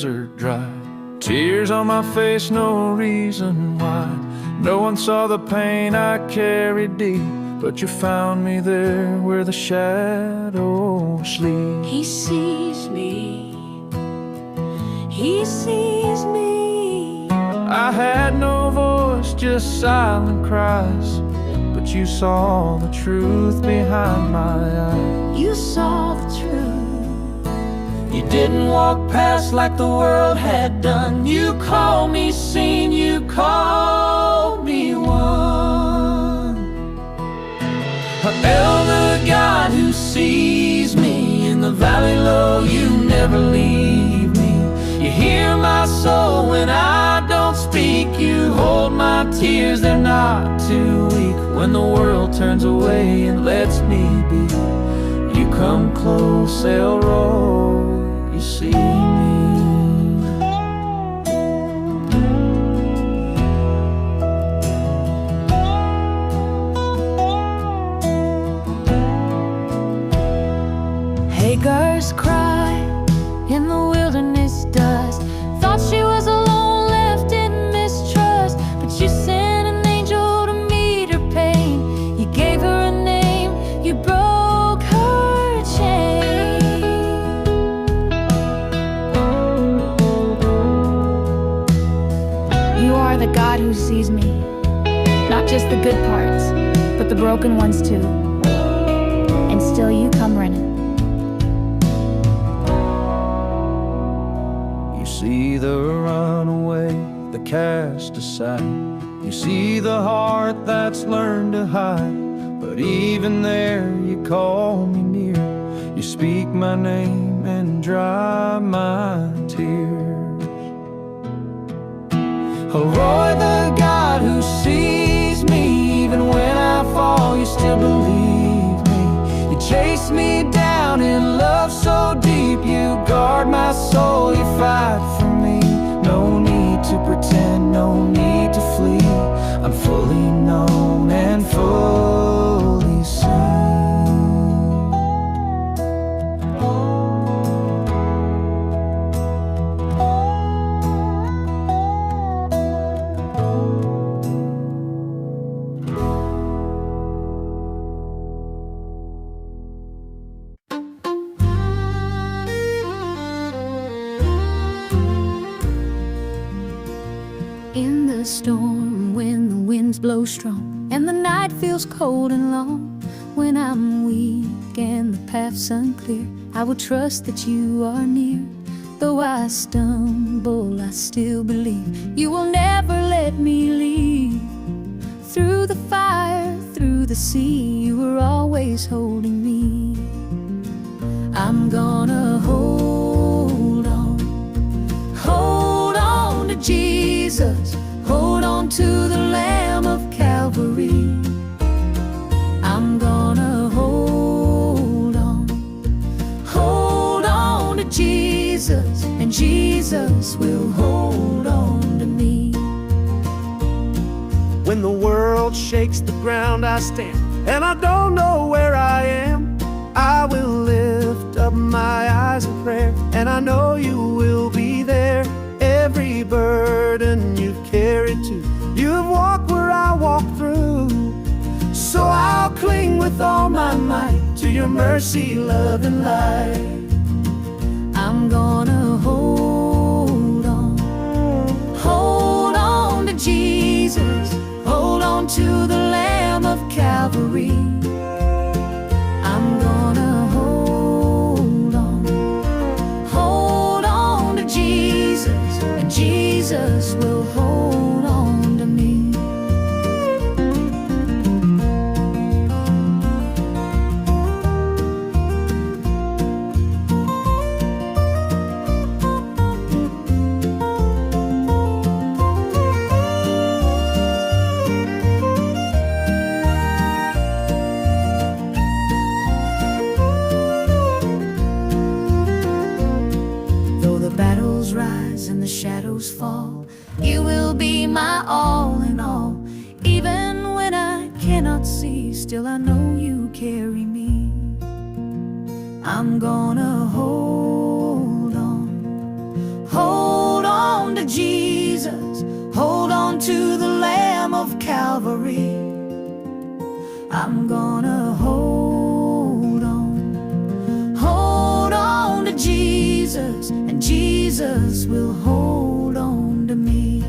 desert dry. Tears on my face, no reason why. No one saw the pain I carried deep, but you found me there where the shadows sleep. He sees me, He sees me. I had no voice, just silent cries, but you saw the truth behind my eyes. You saw the truth. You didn't walk past like the world had done. You called me seen, you called me one. Elder God who sees me in the valley low, you never leave me. You hear my soul when I don't speak. You hold my tears, they're not too weak. When the world turns away and lets me be, you come close, Elroy, you see me. Hagar's cry in the wilderness dust. Thought she was alone, left in mistrust, but you sent an angel to meet her pain. You gave her a name, you broke her chain. You are the God who sees me, not just the good parts, but the broken ones too. And still you come running. You see the runaway, the cast aside. You see the heart that's learned to hide. But even there you call me near. You speak my name and dry my tears. Elroy, the God who sees me, even when I fall you still believe me. You chase me down in love so deep. You guard my soul, you fight for me. No need to pretend, no need to flee. I'm fully known and fully seen. In the storm, when the winds blow strong and the night feels cold and long, when I'm weak and the path's unclear, I will trust that you are near. Though I stumble, I still believe you will never let me leave. Through the fire, through the sea, you are always holding me. I'm gonna hold on to Jesus, hold on to the Lamb of Calvary. I'm gonna hold on to Jesus, and Jesus will hold on to me. When the world shakes the ground I stand, and I don't know where I am, I will lift up my eyes in prayer, and I know you will be there. Every burden you've carried too, you've walked where I walked through. So I'll cling with all my might to your mercy, love, and light. I'm gonna hold on to Jesus, hold on to the Lamb of Calvary. I'm gonna hold on to Jesus, and Jesus will hold on to me. Battles rise and the shadows fall, you will be my all in all. Even when I cannot see, still I know you carry me. I'm gonna hold on Jesus. Hold on to the Lamb of Calvary. I'm gonna hold on to Jesus, and Jesus will hold on to me.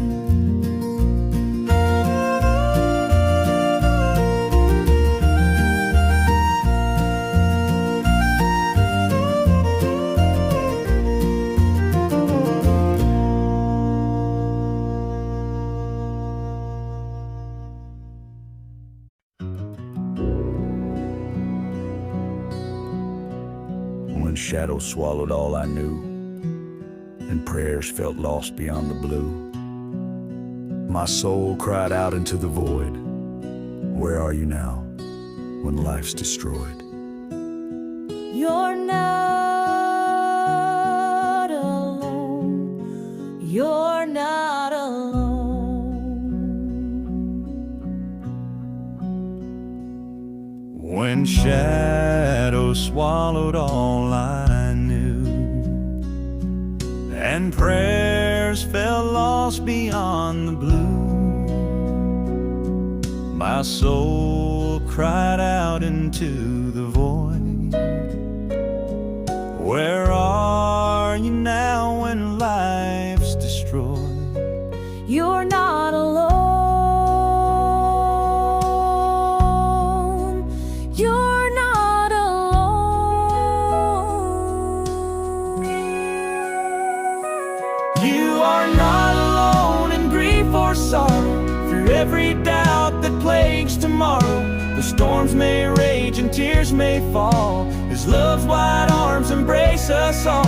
When shadows swallowed all I knew, and prayers felt lost beyond the blue, my soul cried out into the void, where are you now, when life's destroyed? You're not alone. You're not alone. When shadows swallowed all I knew, and prayers fell lost beyond the blue, my soul cried out into the void, where are you now when life's destroyed? You're not alone. You're not alone. You are not alone in grief or sorrow, for every doubt that plagues tomorrow. The storms may rage and tears may fall, His love's wide arms embrace us all.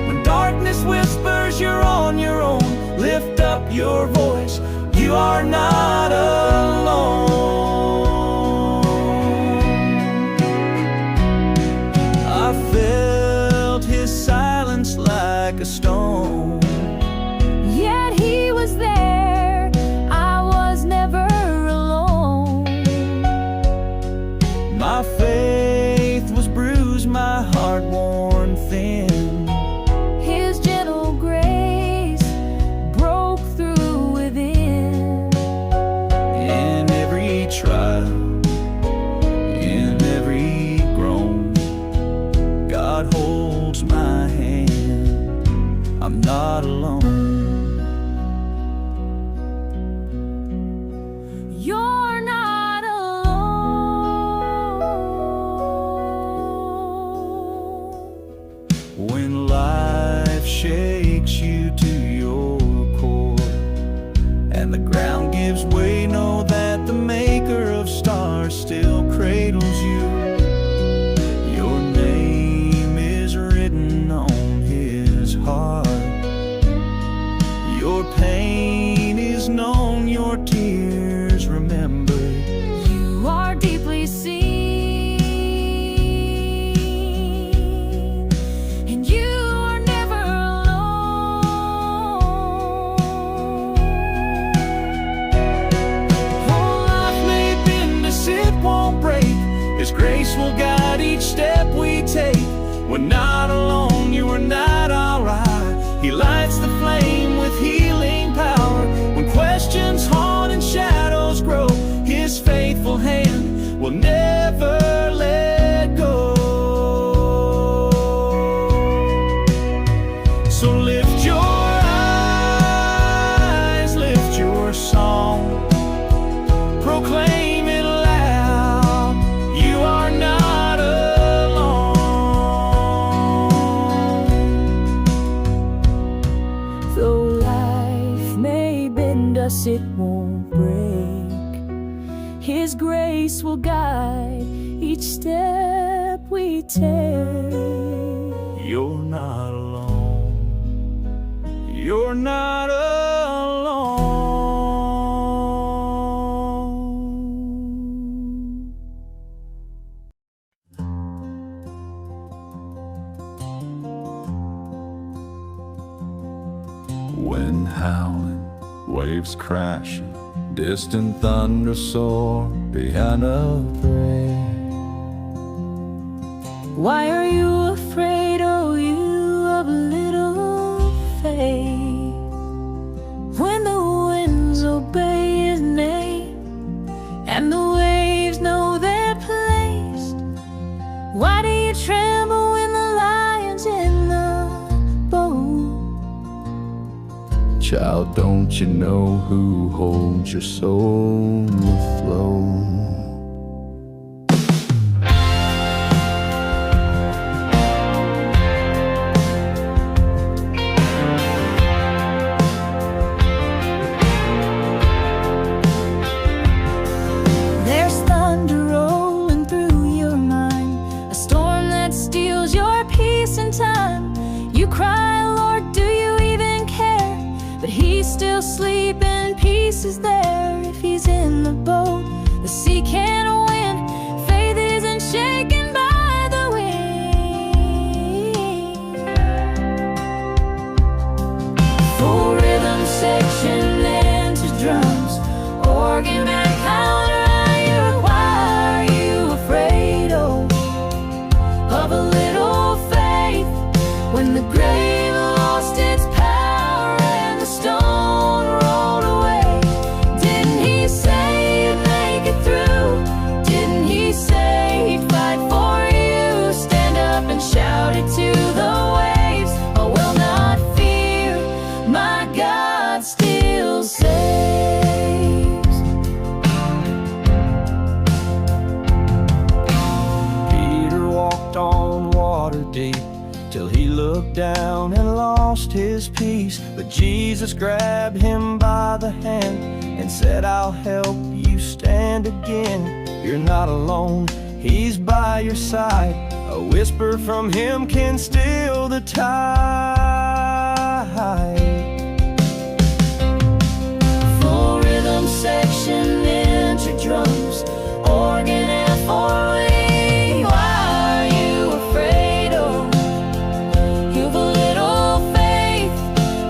When darkness whispers you're on your own, lift up your voice, you are not alone. I felt His silence like a stone, Yet He was there. I was never alone. my faith was bruised, my heart worn thin. His gentle grace broke through within. In every trial, in every groan, God holds my hand. I'm not alone. You're not alone. When life shakes you to your core, and the ground gives way, know that the Maker of stars still cradles you. Your name is written on His heart. Your pain is known, your tears remembered. You are deeply seen, and you are never alone. Whole life may bend us, it won't break. His grace will guide each step we take. We're not alone, you are not alright. He lights the flame with healing power. When questions haunt and shadows grow, His faithful hand will never let go. So lift your eyes, lift your song, proclaim it loud, you are not alone. Though life may bend us, it won't break. His grace will guide each step we take. You're not alone. You're not alone. Wind howling, waves crashing, distant thunder soar behind a bridge. Why are you afraid, oh you of little faith? When the Child, don't you know who holds your soul afloat? There's thunder rolling through your mind, a storm that steals your peace and time. You cry, Lord, do you even care? But he's still sleeping, peace is there. If he's in the boat, the sea can't win. Faith isn't shaken by the wind. Full rhythm section into drums, organ and counter. Why are you afraid, oh, of a little faith when the grave lost its power and the stone rolled away? Didn't he say you'd make it through? Didn't he say he'd fight for you? Stand up and shout it to the waves. I will not fear, my God still saves. Peter walked on water deep till he looked down and lost his peace. But Jesus grabbed him by the hand and said, I'll help you stand again. You're not alone, he's by your side. A whisper from him can still the tide. Full rhythm section into drums, organ and four-way. Why are you afraid, oh, you've a little faith?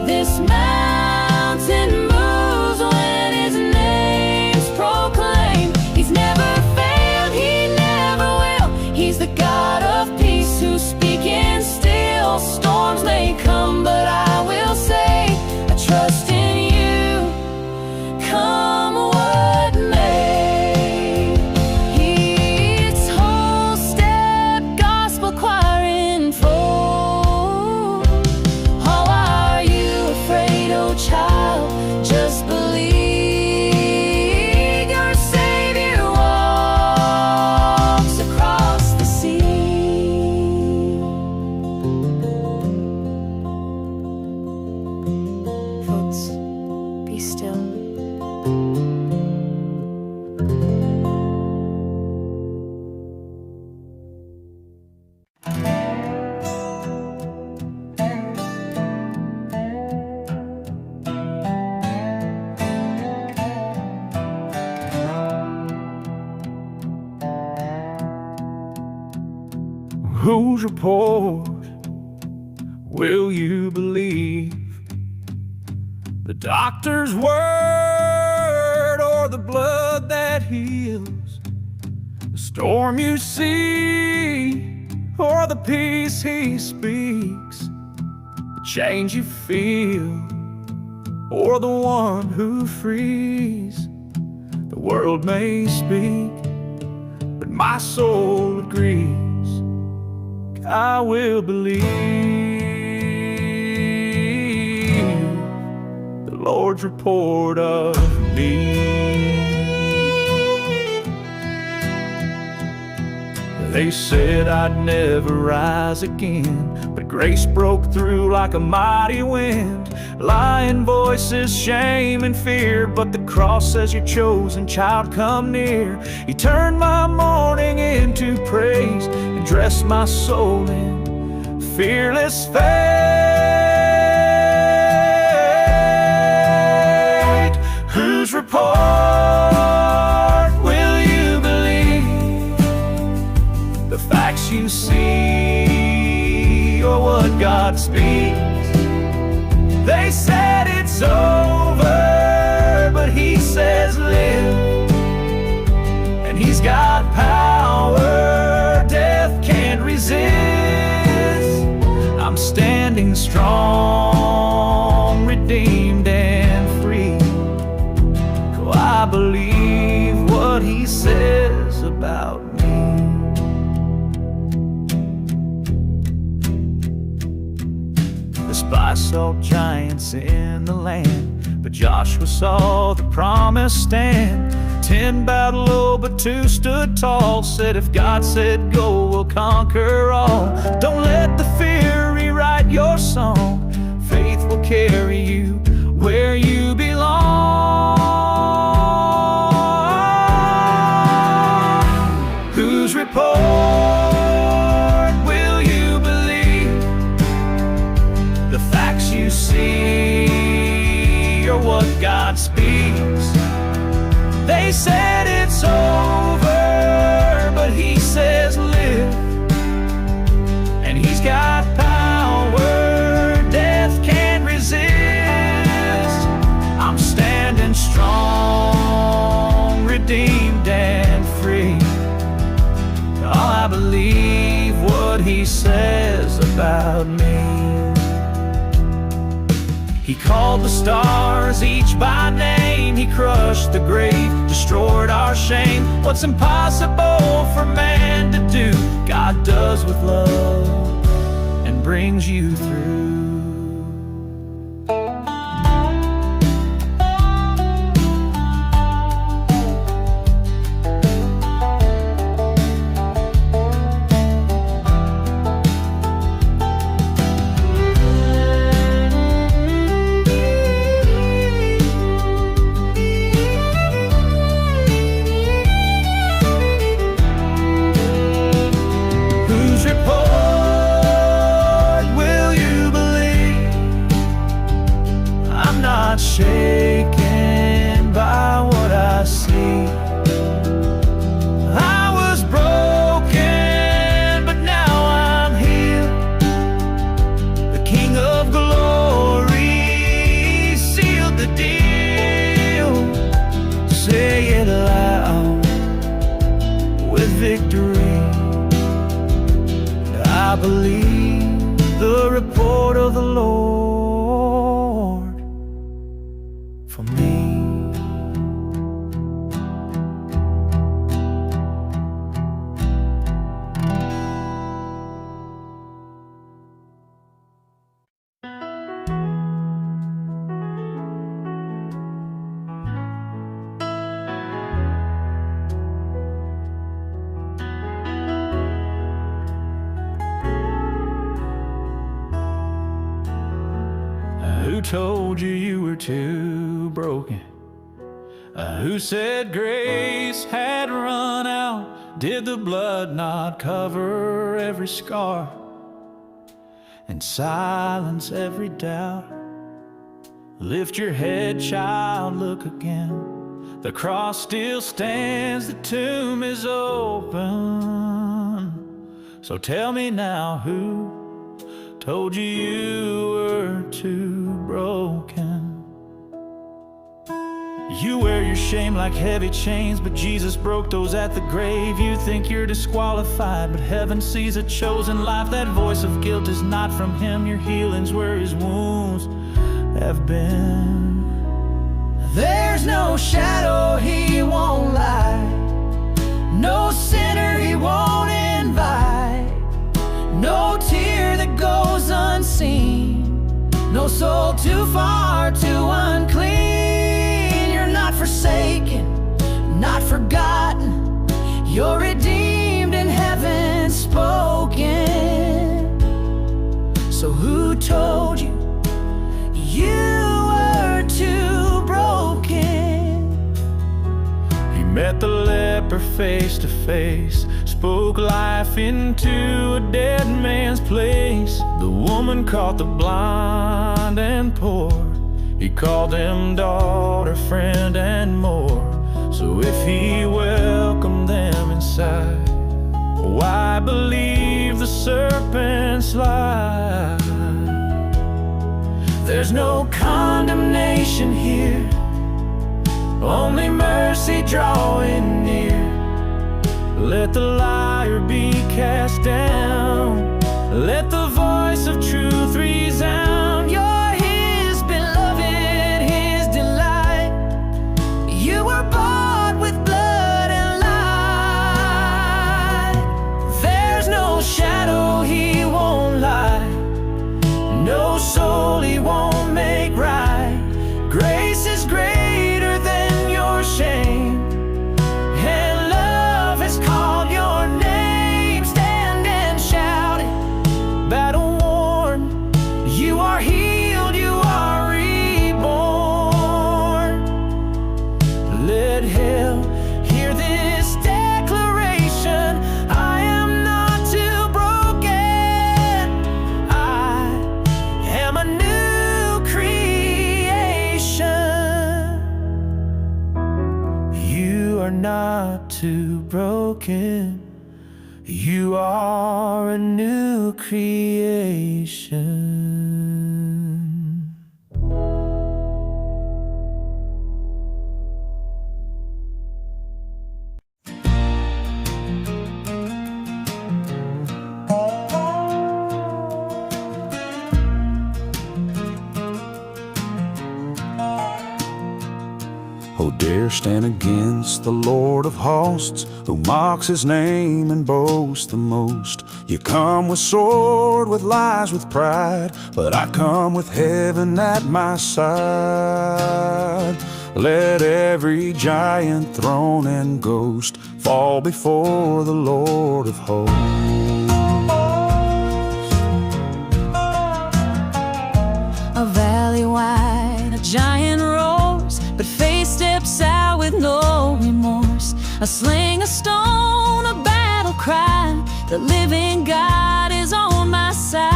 This mountain moves when his name's proclaimed. He's never failed, he never will. He's the God of peace who's speaking still. Storms may come, but I will say, I trust in you, come what may. It's whole step gospel choir in full. Oh, are you afraid, oh child? Just believe your Savior walks across the sea. Folks, be still. Whose report will you believe? The doctor's word or the blood that heals? The storm you see or the peace he speaks? The change you feel or the one who frees? The world may speak, but my soul agrees. I will believe the Lord's report of me. They said I'd never rise again, but grace broke through like a mighty wind. Lying voices, shame and fear, but the cross says your chosen child, come near. He turned my mourning into praise and dressed my soul in fearless faith. Whose report will you believe? The facts you see or what God speaks? They said it's over, but he says live. And he's got power death can't resist. I'm standing strong, redeemed and free. So I believe what he says about me. I saw giants giants in the land. But Joshua saw the promised stand. 10 bowed low, but 2 stood tall. Said, if God said go, we'll conquer all. Don't let the fear rewrite your song. Faith will carry you where you belong. Whose report will you believe? The facts you see or what God speaks? They said it's over, but He says live. And He's got power death can't resist. I'm standing strong, redeemed and free. I believe what He says about me. He called the stars each by name. He crushed the grave, destroyed our shame. What's impossible for man to do, God does with love and brings you through. Shaken by what I see. I was broken, but now I'm healed. The King of Glory sealed the deal. Say it loud with victory. I believe the report of the Lord for me. Who told you you were too broken? Who said grace had run out? Did the blood not cover every scar and silence every doubt? Lift your head, child, look again. The cross still stands, the tomb is open. So tell me now, who told you you were too broken? You wear your shame like heavy chains, but Jesus broke those at the grave. You think you're disqualified, but heaven sees a chosen life. That voice of guilt is not from Him. Your healing's where His wounds have been. There's no shadow He won't light, no sinner He won't invite, no tear that goes unseen, no soul too far, too unclean. You're not forsaken, not forgotten, you're redeemed in heaven spoken. So who told you you were too broken? He met the leper face to face, spoke life into a dead man's place. The woman caught the blind and poor. He called them daughter, friend, and more. So if He welcomed them inside, why believe the serpent's lie? There's no condemnation here, only mercy drawing near. Let the liar be cast down, let the voice of truth resound. You're His beloved, His delight. You were bought with blood and light. There's no shadow He won't light, no soul He won't make not too broken. You are a new creation. Oh, dare stand against the Lord of hosts, who mocks his name and boasts the most. You come with sword, with lies, with pride, but I come with heaven at my side. Let every giant, throne, and ghost fall before the Lord of hosts. A valley wide, a giant roars, but faith steps out with no remorse. A sling, a stone, a battle cry, the living God is on my side.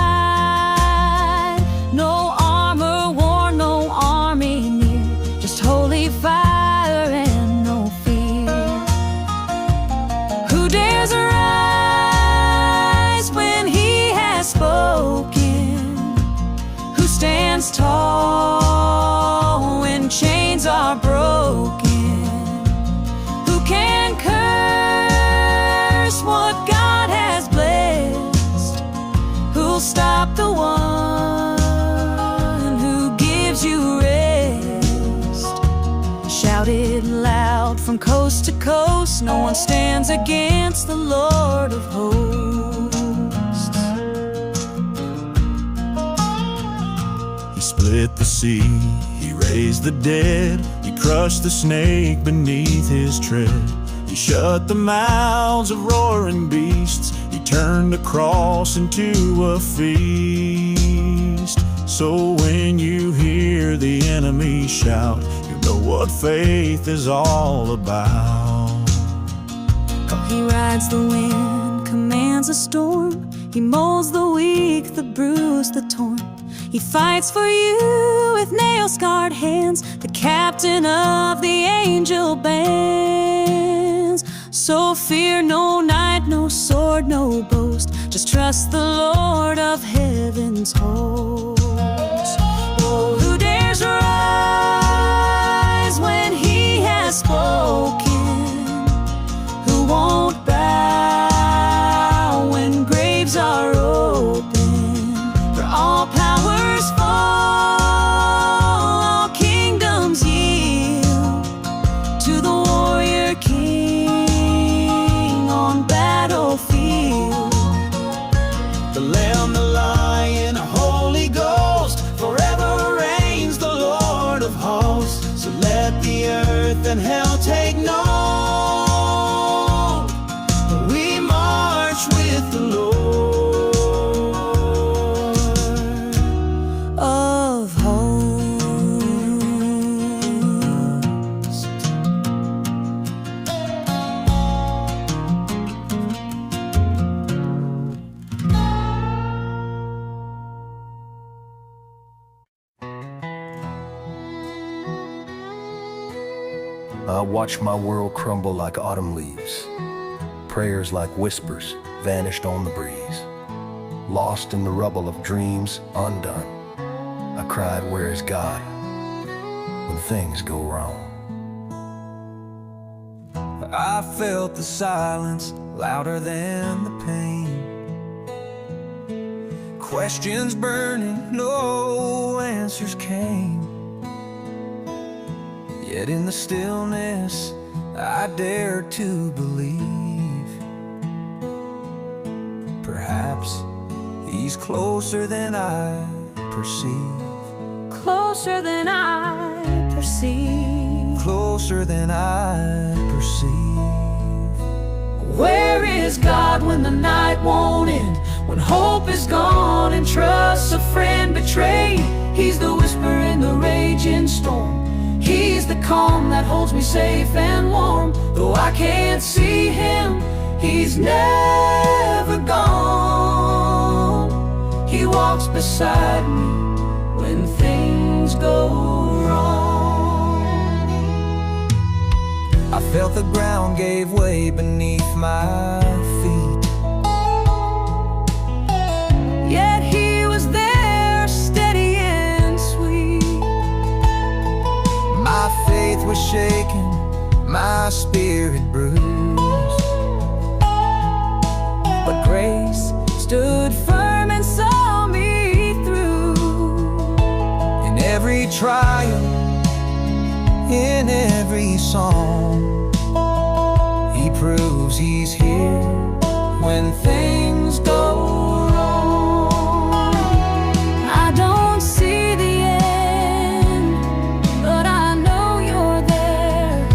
No armor worn, no army near, just holy fire and no fear. Who dares arise when he has spoken? Who stands tall when chains are broken? Who can curse what God has blessed? Who'll stop the one who gives you rest? Shout it loud from coast to coast, no one stands against the Lord of hosts. He split the sea, he raised the dead, he crushed the snake beneath his tread. He shut the mouths of roaring beasts, he turned the cross into a feast. So when you hear the enemy shout, you know what faith is all about. He rides the wind, commands a storm. He molds the weak, the bruised, the torn. He fights for you with nail-scarred hands, the captain of the angel bands. So fear no night, no sword, no boast, just trust the Lord of heaven's hosts. Oh, who dares rise when he has spoken? Who won't bow when graves are open? For all powers fall, all kingdoms yield to the warrior king on battlefield. The Lamb, the Lion, Holy Ghost, forever reigns the Lord of hosts. So let the earth and hell take note. We march with the Lord Of hosts. I watch my world crumble like autumn leaves. Prayers like whispers vanished on the breeze. Lost in the rubble of dreams undone, I cried, where is God when things go wrong? I felt the silence louder than the pain. Questions burning, no answers came. Yet in the stillness, I dared to believe. Perhaps he's closer than I perceive. Closer than I perceive. Closer than I perceive. Where is God when the night won't end? When hope is gone and trust's a friend betrayed? He's the whisper in the raging storm. He's the calm that holds me safe and warm. Though I can't see him, he's never gone. He walks beside me when things go wrong. I felt the ground ground gave way beneath my feet. Yet he was there, steady and sweet. My faith was shaken, my spirit bruised, but grace stood firm and saw me through. In every trial, in every song, he proves he's here when things go wrong. I don't see the end, but I know you're there.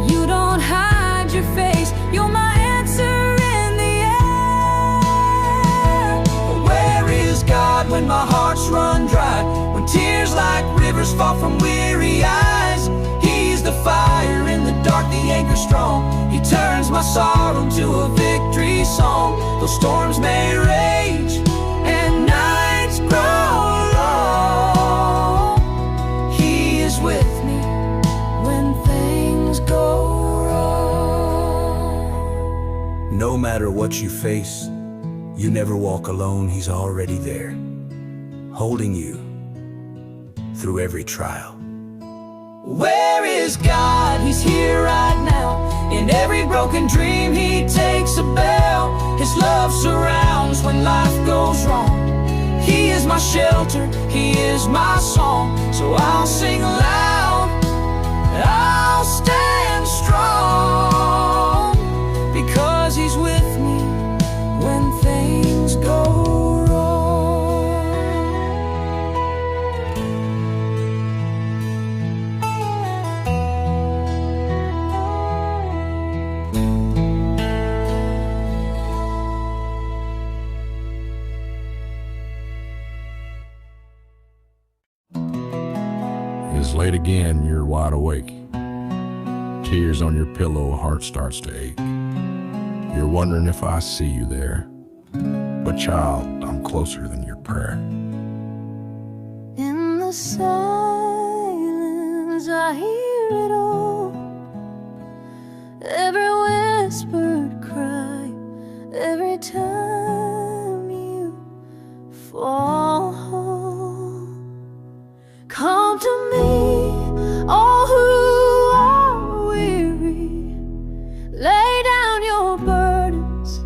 You don't hide your face, you're my answer in the air. But where is God when my heart's run dry? When tears like rivers fall from weary eyes? He's the fire in the dark, the anchor strong. He turns my sorrow to a victory song. Though storms may rage and nights grow long, he is with me When things go wrong. No matter what you face, you never walk alone. He's already there, holding you through every trial. Where is God? He's here right now. In every broken dream, he takes a bell. His love surrounds when life goes wrong. He is my shelter, he is my song. So I'll sing loud, I'll stand strong, because he's with me when things go wrong. It's late again, you're wide awake. Tears on your pillow, heart starts to ache. You're wondering if I see you there. But child, I'm closer than your prayer. In the silence, I hear it all. Every whispered cry, every time you fall. Come to me, all who are weary. Lay down your burdens,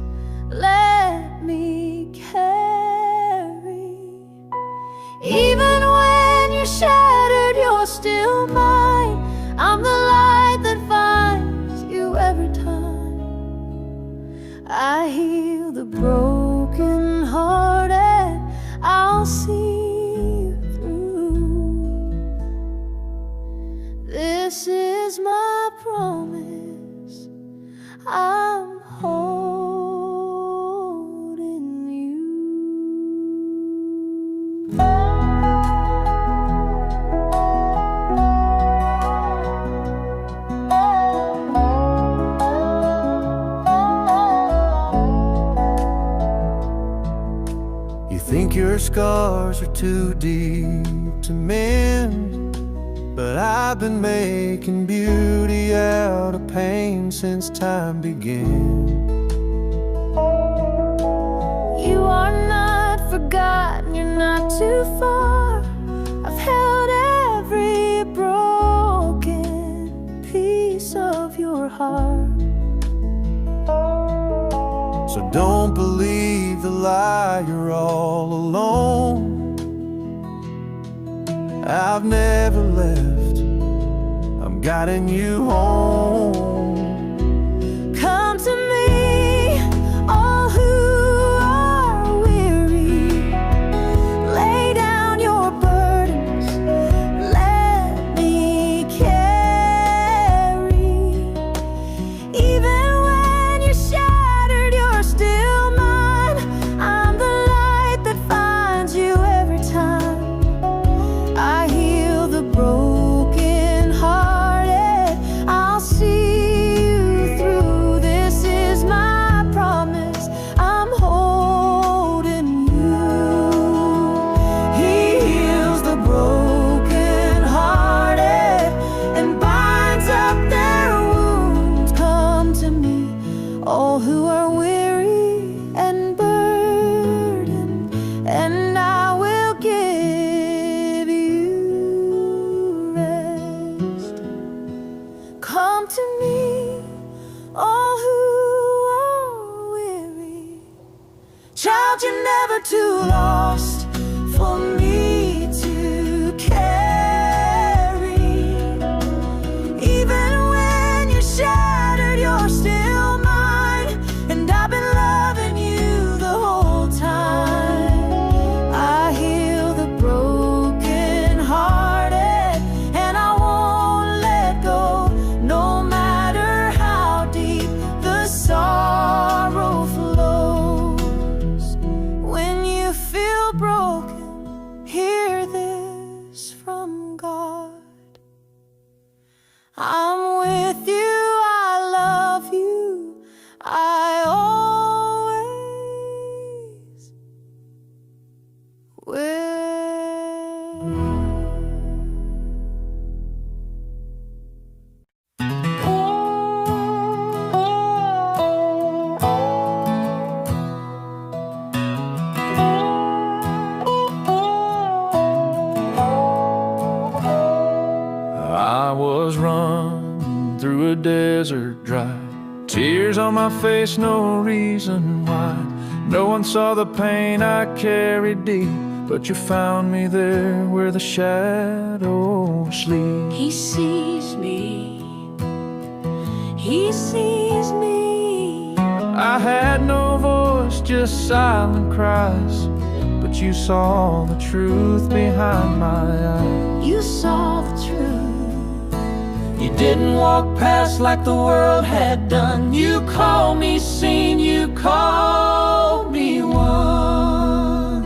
let me carry. Even when you're shattered, you're still mine. I'm the light that finds you every time. I heal the broken hearted, I'll see you through. This is my promise, I'm holding you. You think your scars are too deep to mend, but I've been making beauty out of pain since time began. You are not forgotten, you're not too far. I've held every broken piece of your heart. So don't believe the lie, you're all alone. I've never left, I'm guiding you home. Come to me, all who are weary. Lay down your burdens, let me carry. Even when you're shattered, you're still mine. I'm the light that finds you every time. I heal the broken hearted, I'll see I'm with you, I love you, I always will. I was run through a desert dry, tears on my face, no reason why. No one saw the pain I carried deep, but you found me there where the shadows sleep. He sees me. He sees me. I had no voice, just silent cries, but you saw the truth behind my eyes. You saw the truth. You didn't walk past like the world had done. You called me seen, you called me one.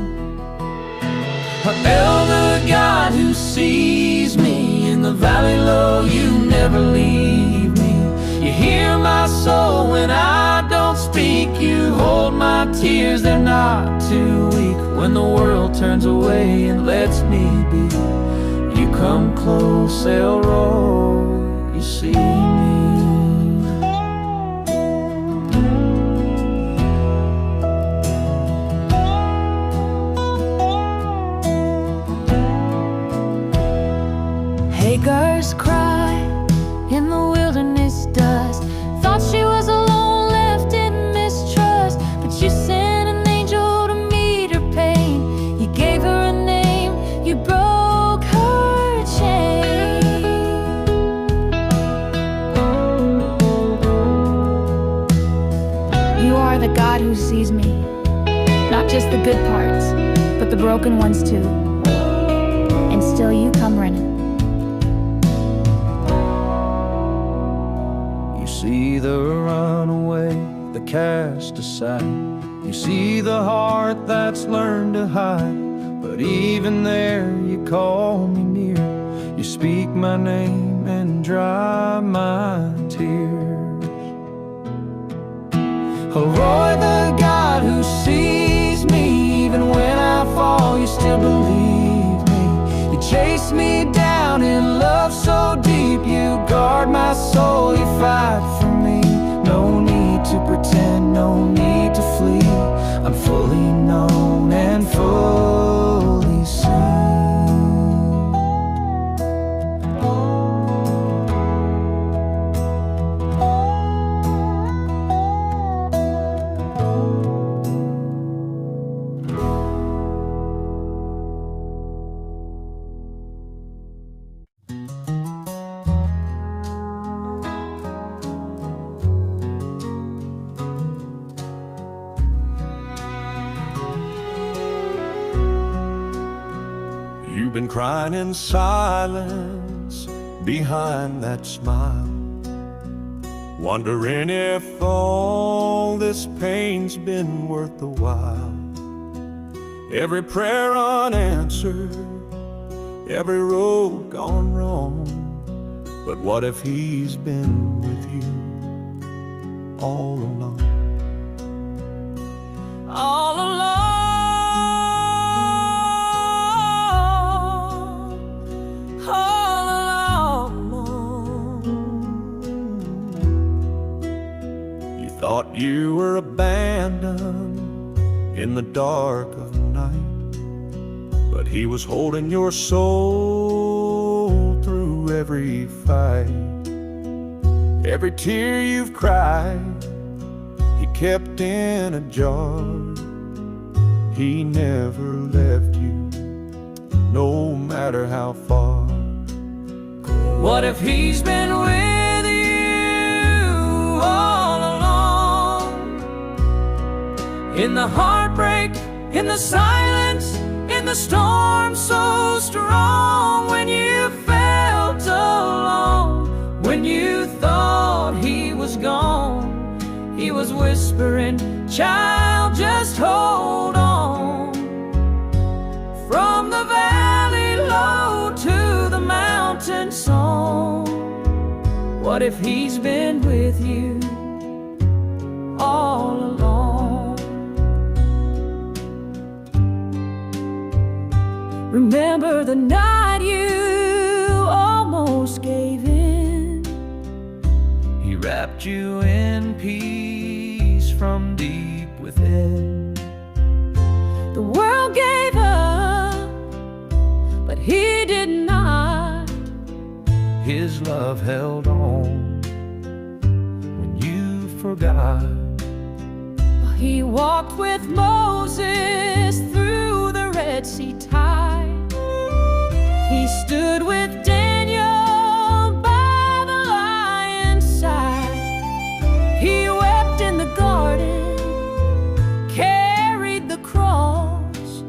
Elder God who sees me in the valley low, you never leave me. You hear my soul when I don't speak. You hold my tears, they're not too weak. When the world turns away and lets me be, you come close, Elroy, you see me. Hagar's cry in the wilderness dust. Thought she was alone, left in mistrust, but you sent an angel to meet her pain. You gave her a name, you broke her chain. You are the God who sees me, not just the good parts, but the broken ones too. And still you come running. You see the runaway, the cast aside. You see the heart that's learned to hide. But even there you call me near. You speak my name and dry my tears. Elroy, the God who sees me, even when I fall, you still believe me. You chase me down in love so deep. You guard my soul, you fight for me. No need to pretend, no need to flee. I'm fully known and fully seen. You've been crying in silence behind that smile, wondering if all this pain's been worth the while. Every prayer unanswered, every road gone wrong. But what if he's been with you all along? All alone, all alone. You thought you were abandoned in the dark of night, but he was holding your soul through every fight. Every tear you've cried, he kept in a jar. He never left you, no matter how far. What if he's been with you all along? In the heartbreak, in the silence, in the storm so strong. When you felt alone, when you thought he was gone, he was whispering, child, just hold on. From the valley low to the mountain song, What if he's been with you all along? Remember the night you almost gave in. He wrapped you in peace from deep within. The world gave up, but he did not. His love held on when you forgot. He walked with Moses through the Red Sea tide. He stood with Daniel by the lion's side. He wept in the garden, carried the cross.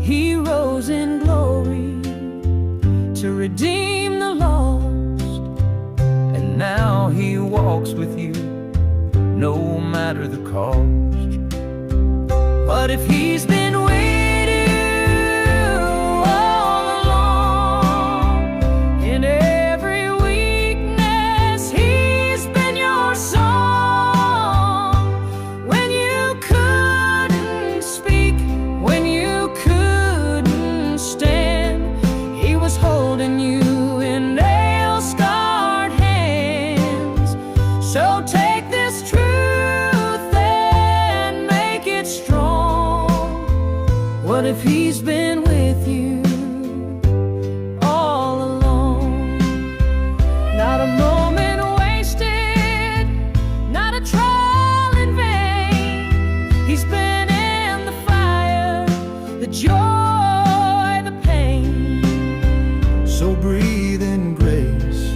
He rose in glory to redeem the lost. And now he walks with you, no matter the cost. But if he's been with you all along, in every weakness, he's been your song. When you couldn't speak, when you couldn't stand, he was holding you in nail-scarred hands. So take this truth and make it strong. What if he's been with you all along? Not a moment wasted, not a trial in vain. He's been in the fire, the joy, the pain. So breathe in grace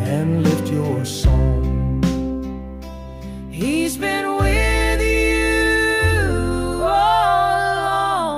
and lift your song. He's been with you all along.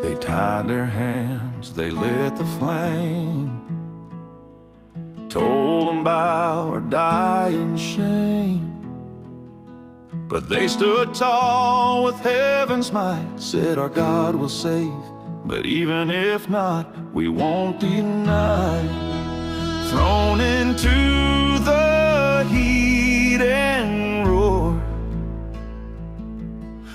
They tied their hands, they lit the flame, told them bow or die in shame. But they stood tall with heaven's might, said our God will save, but even if not, we won't deny. Thrown into the heat and roar,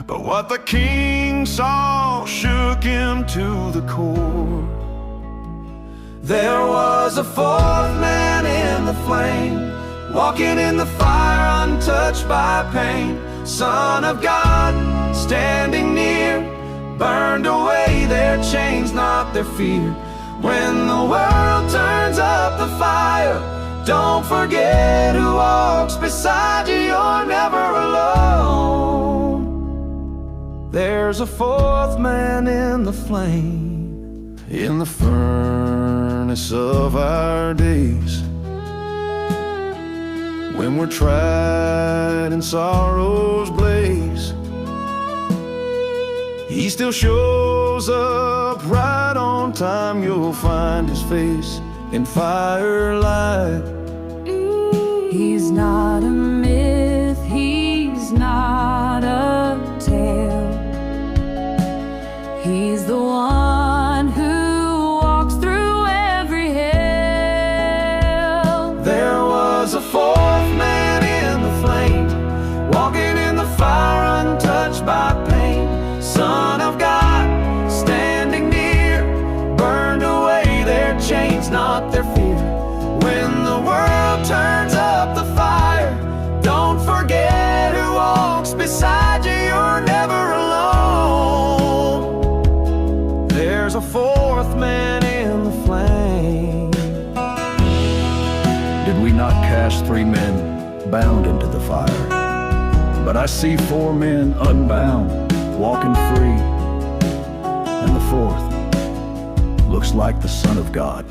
but what the king saw shook him to the core. There was a fourth man in the flame, walking in the fire untouched by pain. Son of God, standing near, burned away their chains, not their fear. When the world turns up the fire, don't forget who walks beside you, you're never alone. There's a fourth man in the flame, in the furnace of our days, when we're tried and sorrows blaze, he still shows up right on time. You'll find his face in firelight. He's not a myth, he's not a tale. He's the one who walks through every hell. there was a fourth man in the flame, walking in the fire untouched by pain. Son of God, standing near, burned away their chains, not their fear. When the world turns up the fire, don't forget who walks beside you, you're never alone. There's a fourth man in the flame. Did we not cast 3 men bound into the fire? But I see 4 men unbound, walking free, and the 4th looks like the Son of God.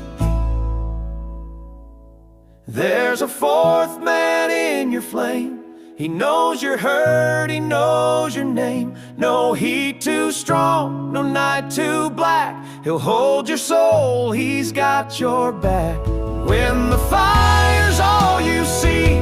There's a fourth man in your flame, He knows your hurt, he knows your name. No heat too strong, no night too black. He'll hold your soul, he's got your back. When the fire's all you see,